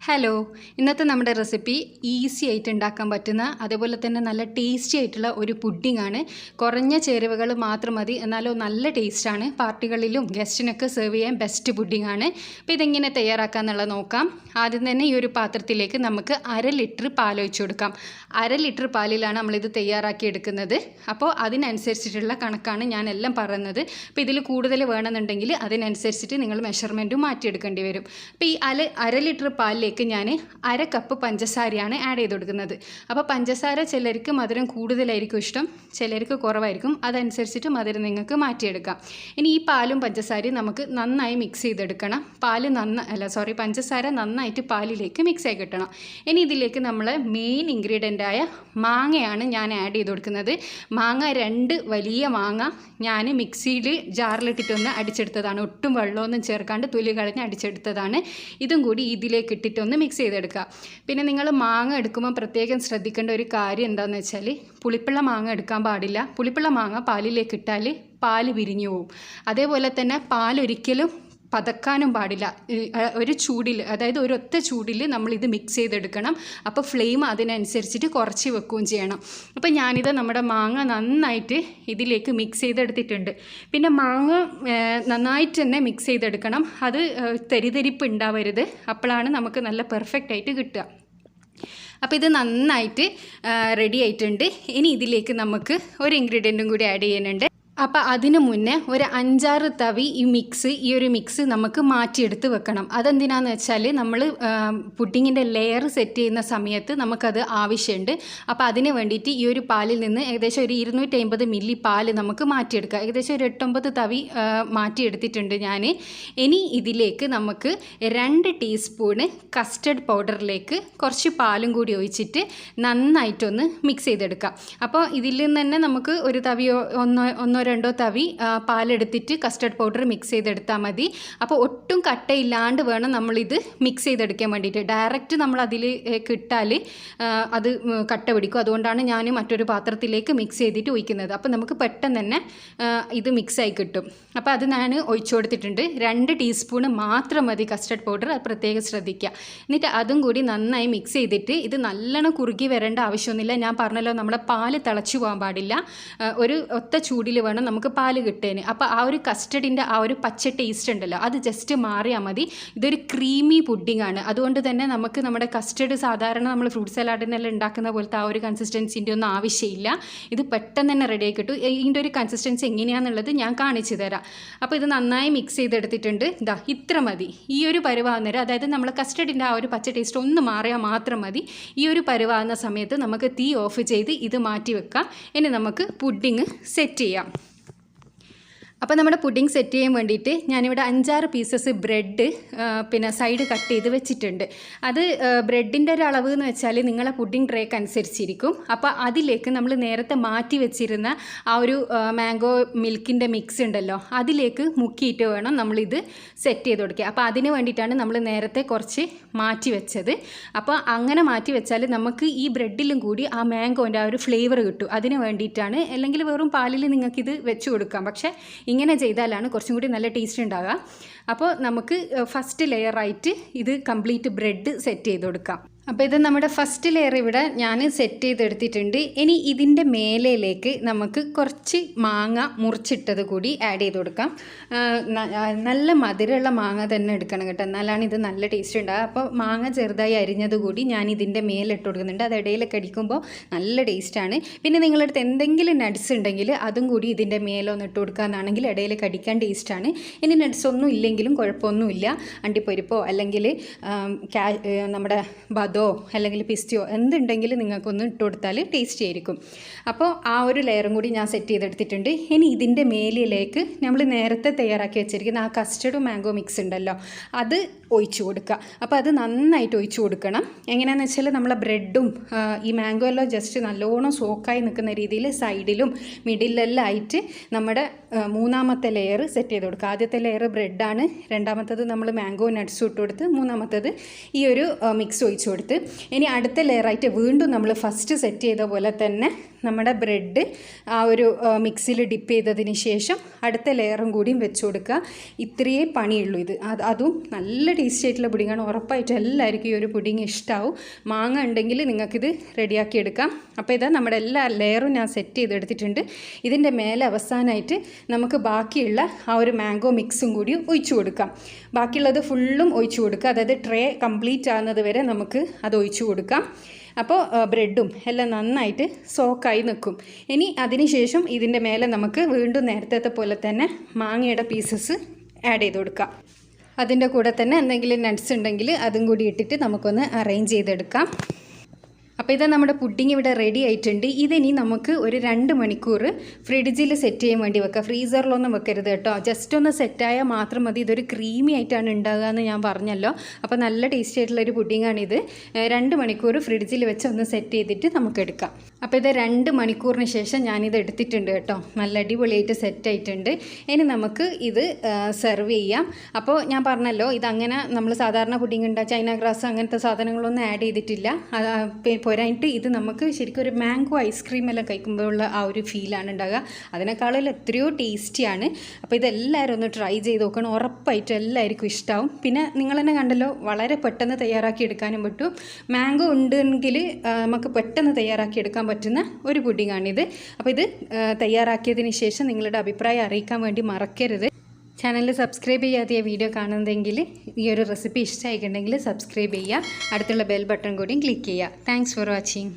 Hello, ഇന്നത്തെ നമ്മുടെ recipe easy ആയിട്ട് ഉണ്ടാക്കാൻ പറ്റുന്ന അതേപോലെ തന്നെ നല്ല ടേസ്റ്റി ആയിട്ടുള്ള ഒരു പുഡിംഗ് ആണ്. കുറഞ്ഞ ചേരുവകൾ മാത്രം മതി, എന്നാലോ നല്ല ടേസ്റ്റാണ്. പാർട്ടികളിലും ഗസ്റ്റിനൊക്കെ സെർവ് ചെയ്യാൻ ബെസ്റ്റ് പുഡിംഗ് ആണ്. അപ്പോൾ ഇതെങ്ങനെ തയ്യാറാക്കാമെന്നുള്ളത് നോക്കാം. ആദ്യം തന്നെ ഈ ഒരു പാത്രത്തിലേക്ക് നമുക്ക് 1/2 ലിറ്റർ പാൽ ഒഴിച്ചു കൊടുക്കാം. 1/2 ലിറ്റർ പാലിലാണ് നമ്മളിത് തയ്യാറാക്കി എടുക്കുന്നത്. അപ്പോൾ അതിനനുസരിച്ചിട്ടുള്ള കണക്കാണ് ഞാനെല്ലാം പറയുന്നത്. അപ്പോൾ ഇതിൽ കൂടുതൽ വേണമെന്നുണ്ടെങ്കിൽ അതിനനുസരിച്ചിട്ട് നിങ്ങൾ മെഷർമെൻറ്റും മാറ്റിയെടുക്കേണ്ടി വരും. അപ്പോൾ ഈ 1/2 ലിറ്റർ പാലിലേക്ക് ഞാൻ 1/2 കപ്പ് പഞ്ചസാരയാണ് ആഡ് ചെയ്ത് കൊടുക്കുന്നത്. അപ്പോൾ പഞ്ചസാര ചിലർക്ക് മധുരം കൂടുതലായിരിക്കും ഇഷ്ടം, ചിലർക്ക് കുറവായിരിക്കും. അതനുസരിച്ചിട്ട് മധുരം നിങ്ങൾക്ക് മാറ്റിയെടുക്കാം. ഇനി ഈ പാലും പഞ്ചസാരയും നമുക്ക് നന്നായി മിക്സ് ചെയ്തെടുക്കണം. പഞ്ചസാര നന്നായിട്ട് പാലിലേക്ക് മിക്സ് ആയി കിട്ടണം. ഇനി ഇതിലേക്ക് നമ്മൾ മെയിൻ ഇൻഗ്രീഡിയൻ്റായ മാങ്ങയാണ് ഞാൻ ആഡ് ചെയ്ത് കൊടുക്കുന്നത്. മാങ്ങ 2 വലിയ മാങ്ങ ഞാൻ മിക്സിയിൽ ജാറിലിട്ടിട്ടൊന്ന് അടിച്ചെടുത്തതാണ്. ഒട്ടും വെള്ളമൊന്നും ചേർക്കാണ്ട് തൊലി കളഞ്ഞ് അടിച്ചെടുത്തതാണ്. ഇതും കൂടി ഇതിലേക്ക് ഇട്ടിട്ടൊന്ന് മിക്സ് ചെയ്തെടുക്കുക. പിന്നെ നിങ്ങൾ മാങ്ങ എടുക്കുമ്പോൾ പ്രത്യേകം ശ്രദ്ധിക്കേണ്ട ഒരു കാര്യം എന്താണെന്ന് വെച്ചാൽ, പുളിപ്പുള്ള മാങ്ങ എടുക്കാൻ പാടില്ല. പുളിപ്പുള്ള മാങ്ങ പാലിലേക്ക് ഇട്ടാൽ പാല് വിരിഞ്ഞു പോവും. അതേപോലെ തന്നെ പാലൊരിക്കലും പതക്കാനും പാടില്ല. ഒരു ചൂടിൽ, അതായത് ഒരൊറ്റ ചൂടിൽ നമ്മളിത് മിക്സ് ചെയ്തെടുക്കണം. അപ്പോൾ ഫ്ലെയിം അതിനനുസരിച്ചിട്ട് കുറച്ച് വെക്കുകയും ചെയ്യണം. അപ്പോൾ ഞാനിത് നമ്മുടെ മാങ്ങ നന്നായിട്ട് ഇതിലേക്ക് മിക്സ് ചെയ്തെടുത്തിട്ടുണ്ട്. പിന്നെ മാങ്ങ നന്നായിട്ട് തന്നെ മിക്സ് ചെയ്തെടുക്കണം. അത് തരിതരിപ്പ് ഉണ്ടാവരുത്. അപ്പോഴാണ് നമുക്ക് നല്ല പെർഫെക്റ്റ് ആയിട്ട് കിട്ടുക. അപ്പോൾ ഇത് നന്നായിട്ട് റെഡി ആയിട്ടുണ്ട്. ഇനി ഇതിലേക്ക് നമുക്ക് ഒരു ഇൻഗ്രീഡിയൻറ്റും കൂടി ആഡ് ചെയ്യുന്നുണ്ട്. അപ്പോൾ അതിന് മുന്നേ ഒരു 5-6 തവി ഈ ഒരു മിക്സ് നമുക്ക് മാറ്റിയെടുത്ത് വെക്കണം. അതെന്തിനാന്ന് വെച്ചാൽ, നമ്മൾ പുഡിങ്ങിൻ്റെ ലെയർ സെറ്റ് ചെയ്യുന്ന സമയത്ത് നമുക്കത് ആവശ്യമുണ്ട്. അപ്പോൾ അതിന് വേണ്ടിയിട്ട് ഈ ഒരു പാലിൽ നിന്ന് ഏകദേശം ഒരു 250 മില്ലി പാല് നമുക്ക് മാറ്റിയെടുക്കാം. ഏകദേശം ഒരു 8-9 തവി മാറ്റിയെടുത്തിട്ടുണ്ട് ഞാൻ. ഇനി ഇതിലേക്ക് നമുക്ക് 2 ടീസ്പൂണ് കസ്റ്റർഡ് പൗഡറിലേക്ക് കുറച്ച് പാലും കൂടി ഒഴിച്ചിട്ട് നന്നായിട്ടൊന്ന് മിക്സ് ചെയ്തെടുക്കാം. അപ്പോൾ ഇതിൽ നിന്ന് തന്നെ നമുക്ക് ഒരു തവിയോ ഒന്നോ 2 തവി പാലെടുത്തിട്ട് കസ്റ്റർഡ് പൗഡർ മിക്സ് ചെയ്തെടുത്താൽ മതി. അപ്പോൾ ഒട്ടും കട്ടയില്ലാണ്ട് വേണം നമ്മളിത് മിക്സ് ചെയ്തെടുക്കാൻ വേണ്ടിയിട്ട്. ഡയറക്റ്റ് നമ്മൾ അതിലേക്ക് ഇട്ടാൽ അത് കട്ട പിടിക്കും. അതുകൊണ്ടാണ് ഞാൻ മറ്റൊരു പാത്രത്തിലേക്ക് മിക്സ് ചെയ്തിട്ട് ഒഴിക്കുന്നത്. അപ്പോൾ നമുക്ക് പെട്ടെന്ന് തന്നെ ഇത് മിക്സായി കിട്ടും. അപ്പോൾ അത് ഞാൻ ഒഴിച്ചു കൊടുത്തിട്ടുണ്ട്. 2 ടീസ്പൂണ് മാത്രം മതി കസ്റ്റർഡ് പൗഡർ, അത് പ്രത്യേകം ശ്രദ്ധിക്കുക. എന്നിട്ട് അതും കൂടി നന്നായി മിക്സ് ചെയ്തിട്ട്, ഇത് നല്ലോണം കുറുകി വരേണ്ട ആവശ്യമൊന്നുമില്ല. ഞാൻ പറഞ്ഞല്ലോ, നമ്മുടെ പാല് തിളച്ചു പോകാൻ പാടില്ല. ഒരു ഒത്ത ചൂടിൽ വേണം നമുക്ക് പാല് കിട്ടേന്. അപ്പോൾ ആ ഒരു കസ്റ്റഡിൻ്റെ ആ ഒരു പച്ച ടേസ്റ്റ് ഉണ്ടല്ലോ, അത് ജസ്റ്റ് മാറിയാൽ മതി. ഇതൊരു ക്രീമി പുഡിംഗ് ആണ്. അതുകൊണ്ട് തന്നെ നമുക്ക് നമ്മുടെ കസ്റ്റഡ് സാധാരണ നമ്മൾ ഫ്രൂട്ട് സലാഡിനെല്ലാം ഉണ്ടാക്കുന്ന പോലത്തെ ആ ഒരു കൺസിസ്റ്റൻസിൻ്റെ ഒന്നും ആവശ്യമില്ല. ഇത് പെട്ടെന്ന് തന്നെ റെഡി ആയി കിട്ടും. ഇതിൻ്റെ ഒരു കൺസിസ്റ്റൻസി എങ്ങനെയാണെന്നുള്ളത് ഞാൻ കാണിച്ചു തരാം. അപ്പോൾ ഇത് നന്നായി മിക്സ് ചെയ്തെടുത്തിട്ടുണ്ട്. ഇത്ര മതി. ഈ ഒരു പരുവാകുന്നേരം, അതായത് നമ്മൾ കസ്റ്റഡിൻ്റെ ആ ഒരു പച്ച ടേസ്റ്റ് ഒന്ന് മാറിയാൽ മാത്രം മതി. ഈ ഒരു പരുവാകുന്ന സമയത്ത് നമുക്ക് തീ ഓഫ് ചെയ്ത് ഇത് മാറ്റി വെക്കാം. ഇനി നമുക്ക് പുഡിംഗ് സെറ്റ് ചെയ്യാം. അപ്പോൾ നമ്മുടെ പുഡിംഗ് സെറ്റ് ചെയ്യാൻ വേണ്ടിയിട്ട് ഞാനിവിടെ 5-6 പീസസ് ബ്രെഡ് പിന്നെ സൈഡ് കട്ട് ചെയ്ത് വെച്ചിട്ടുണ്ട്. അത് ബ്രെഡിൻ്റെ ഒരു അളവ് എന്ന് വെച്ചാൽ നിങ്ങളെ പുഡിംഗ് ട്രേക്ക് അനുസരിച്ചിരിക്കും. അപ്പോൾ അതിലേക്ക് നമ്മൾ നേരത്തെ മാറ്റി വെച്ചിരുന്ന ആ ഒരു മാംഗോ മിൽക്കിൻ്റെ മിക്സ് ഉണ്ടല്ലോ, അതിലേക്ക് മുക്കിയിട്ട് വേണം നമ്മളിത് സെറ്റ് ചെയ്ത് കൊടുക്കുക. അപ്പോൾ അതിന് വേണ്ടിയിട്ടാണ് നമ്മൾ നേരത്തെ കുറച്ച് മാറ്റി വെച്ചത്. അപ്പോൾ അങ്ങനെ മാറ്റി വെച്ചാൽ നമുക്ക് ഈ ബ്രെഡിലും കൂടി ആ മാംഗോൻ്റെ ആ ഒരു ഫ്ലേവർ കിട്ടും. അതിന് വേണ്ടിയിട്ടാണ്. അല്ലെങ്കിൽ വെറും പാലിൽ നിങ്ങൾക്കിത് വെച്ച് കൊടുക്കാം. പക്ഷേ ഇങ്ങനെ ചെയ്താലാണ് കുറച്ചും കൂടി നല്ല ടേസ്റ്റ് ഉണ്ടാകുക. അപ്പോൾ നമുക്ക് ഫസ്റ്റ് ലെയറായിട്ട് ഇത് കംപ്ലീറ്റ് ബ്രെഡ് സെറ്റ് ചെയ്ത് കൊടുക്കാം. അപ്പോൾ ഇത് നമ്മുടെ ഫസ്റ്റ് ലെയർ ഇവിടെ ഞാൻ സെറ്റ് ചെയ്തെടുത്തിട്ടുണ്ട്. ഇനി ഇതിൻ്റെ മേലയിലേക്ക് നമുക്ക് കുറച്ച് മാങ്ങ മുറിച്ചിട്ടത് കൂടി ആഡ് ചെയ്ത് കൊടുക്കാം. നല്ല മധുരമുള്ള മാങ്ങ തന്നെ എടുക്കണം കേട്ടോ, എന്നാലാണ് ഇത് നല്ല ടേസ്റ്റ് ഉണ്ടാകുക. അപ്പോൾ മാങ്ങ ചെറുതായി അരിഞ്ഞത് കൂടി ഞാൻ ഇതിൻ്റെ മേലിട്ട് കൊടുക്കുന്നുണ്ട്. അത് ഇടയിലൊക്കെ അടിക്കുമ്പോൾ നല്ല ടേസ്റ്റാണ്. പിന്നെ നിങ്ങളടുത്ത് എന്തെങ്കിലും നട്ട്സ് ഉണ്ടെങ്കിൽ അതും കൂടി ഇതിൻ്റെ മേലൊന്ന് ഇട്ട് കൊടുക്കാമെന്നാണെങ്കിൽ ഇടയിലേക്ക് അടിക്കാൻ ടേസ്റ്റാണ്. ഇനി നട്ട്സ് ഒന്നും ഇല്ലെങ്കിലും കുഴപ്പമൊന്നുമില്ല. അണ്ടിപ്പരിപ്പോ അല്ലെങ്കിൽ നമ്മുടെ ബദോ അല്ലെങ്കിൽ പിസ്റ്റിയോ എന്തുണ്ടെങ്കിലും നിങ്ങൾക്കൊന്ന് ഇട്ട് കൊടുത്താൽ ടേസ്റ്റി ആയിരിക്കും. അപ്പോൾ ആ ഒരു ലെയറും കൂടി ഞാൻ സെറ്റ് ചെയ്തെടുത്തിട്ടുണ്ട്. ഇനി ഇതിൻ്റെ മേലിലേക്ക് നമ്മൾ നേരത്തെ തയ്യാറാക്കി വെച്ചിരിക്കുന്ന ആ കസ്റ്റർഡ് മാംഗോ മിക്സ് ഉണ്ടല്ലോ, അത് ഒഴിച്ചു കൊടുക്കുക. അപ്പോൾ അത് നന്നായിട്ട് ഒഴിച്ചു കൊടുക്കണം. എങ്ങനെയാണെന്ന് വെച്ചാൽ നമ്മളെ ബ്രെഡും ഈ മാംഗോ എല്ലാം ജസ്റ്റ് നല്ലോണം സോക്കായി നിൽക്കുന്ന രീതിയിൽ സൈഡിലും മിഡിലെല്ലാം ആയിട്ട് നമ്മുടെ മൂന്നാമത്തെ ലെയർ സെറ്റ് ചെയ്ത് കൊടുക്കുക. ആദ്യത്തെ ലെയർ ബ്രെഡാണ്, രണ്ടാമത്തത് നമ്മൾ മാംഗോ നട്ട്സ് ഇട്ട് കൊടുത്ത്, മൂന്നാമത്തത് ഈ ഒരു മിക്സ് ഒഴിച്ചു കൊടുത്ത്, ഇനി അടുത്ത ലെയറായിട്ട് വീണ്ടും നമ്മൾ ഫസ്റ്റ് സെറ്റ് ചെയ്ത പോലെ തന്നെ നമ്മുടെ ബ്രെഡ് ആ ഒരു മിക്സിയിൽ ഡിപ്പ് ചെയ്തതിന് ശേഷം അടുത്ത ലെയറും കൂടിയും വെച്ച് കൊടുക്കുക. ഇത്രയേ പണിയുള്ളൂ ഇത്. അതും നല്ല ടേസ്റ്റി ആയിട്ടുള്ള പുഡിങ്ങാണ്. ഉറപ്പായിട്ടും എല്ലാവർക്കും ഈ ഒരു പുഡിങ് ഇഷ്ടമാവും. മാങ്ങ ഉണ്ടെങ്കിൽ നിങ്ങൾക്കിത് റെഡിയാക്കി എടുക്കാം. അപ്പോൾ ഇതാ നമ്മുടെ എല്ലാ ലെയറും ഞാൻ സെറ്റ് ചെയ്തെടുത്തിട്ടുണ്ട്. ഇതിൻ്റെ മേലെ അവസാനമായിട്ട് നമുക്ക് ബാക്കിയുള്ള ആ ഒരു മാംഗോ മിക്സും കൂടി ഒഴിച്ചു കൊടുക്കാം. ബാക്കിയുള്ളത് ഫുള്ളും ഒഴിച്ചു കൊടുക്കുക. അതായത് ട്രേ കംപ്ലീറ്റ് ആകുന്നത് വരെ നമുക്ക് അത് ഒഴിച്ചു കൊടുക്കാം. അപ്പോൾ ബ്രെഡും എല്ലാം നന്നായിട്ട് സോക്കായി നിൽക്കും. ഇനി അതിന് ശേഷം ഇതിൻ്റെ മേലെ നമുക്ക് വീണ്ടും നേരത്തെ പോലെ തന്നെ മാങ്ങയുടെ പീസസ് ആഡ് ചെയ്ത് കൊടുക്കാം. അതിൻ്റെ കൂടെ തന്നെ എന്തെങ്കിലും നട്ട്സ് ഉണ്ടെങ്കിൽ അതും കൂടി ഇട്ടിട്ട് നമുക്കൊന്ന് അറേഞ്ച് ചെയ്തെടുക്കാം. അപ്പോൾ ഇത് നമ്മുടെ പുഡിങ് ഇവിടെ റെഡി ആയിട്ടുണ്ട്. ഇതിനി നമുക്ക് ഒരു 2 മണിക്കൂർ ഫ്രിഡ്ജിൽ സെറ്റ് ചെയ്യാൻ വേണ്ടി വെക്കാം. ഫ്രീസറിലൊന്നും വെക്കരുത് കേട്ടോ. ജസ്റ്റ് ഒന്ന് സെറ്റായാൽ മാത്രം മതി. ഇതൊരു ക്രീമി ആയിട്ടാണ് ഉണ്ടാകുക എന്ന് ഞാൻ പറഞ്ഞല്ലോ. അപ്പോൾ നല്ല ടേസ്റ്റി ആയിട്ടുള്ളൊരു പുഡിങ്ങാണിത്. 2 മണിക്കൂർ ഫ്രിഡ്ജിൽ വെച്ച് ഒന്ന് സെറ്റ് ചെയ്തിട്ട് നമുക്ക് എടുക്കാം. അപ്പോൾ ഇത് 2 മണിക്കൂറിന് ശേഷം ഞാനിത് എടുത്തിട്ടുണ്ട് കേട്ടോ. നല്ല അടിപൊളിയായിട്ട് സെറ്റായിട്ടുണ്ട്. ഇനി നമുക്ക് ഇത് സെർവ് ചെയ്യാം. അപ്പോൾ ഞാൻ പറഞ്ഞല്ലോ, ഇതങ്ങനെ നമ്മൾ സാധാരണ പുഡിങ് ഉണ്ടാകുക ചൈന ഗ്രാസ് അങ്ങനത്തെ സാധനങ്ങളൊന്നും ആഡ് ചെയ്തിട്ടില്ല. പോരായിട്ട് ഇത് നമുക്ക് ശരിക്കും ഒരു മാംഗോ ഐസ്ക്രീം എല്ലാം കഴിക്കുമ്പോഴുള്ള ആ ഒരു ഫീലാണ് ഉണ്ടാകുക. അതിനേക്കാളും എത്രയോ ടേസ്റ്റിയാണ്. അപ്പോൾ ഇതെല്ലാവരും ഒന്ന് ട്രൈ ചെയ്ത് നോക്കണം. ഉറപ്പായിട്ടും എല്ലാവർക്കും ഇഷ്ടമാവും. പിന്നെ നിങ്ങൾ തന്നെ കണ്ടല്ലോ, വളരെ പെട്ടെന്ന് തയ്യാറാക്കി എടുക്കാനും പറ്റും. മാംഗോ ഉണ്ടെങ്കിൽ നമുക്ക് പെട്ടെന്ന് തയ്യാറാക്കി എടുക്കാൻ പറ്റുന്ന ഒരു പുഡിങ്ങാണിത്. അപ്പോൾ ഇത് തയ്യാറാക്കിയതിന് ശേഷം നിങ്ങളുടെ അഭിപ്രായം അറിയിക്കാൻ വേണ്ടി മറക്കരുത്. ചാനൽ സബ്സ്ക്രൈബ് ചെയ്യാതെ വീഡിയോ കാണുന്നതെങ്കിൽ ഈ ഒരു റെസിപ്പി ഇഷ്ടമായിട്ടുണ്ടെങ്കിൽ സബ്സ്ക്രൈബ് ചെയ്യുക. അടുത്തുള്ള ബെൽ ബട്ടൺ കൂടിയും ക്ലിക്ക് ചെയ്യുക. Thanks for watching.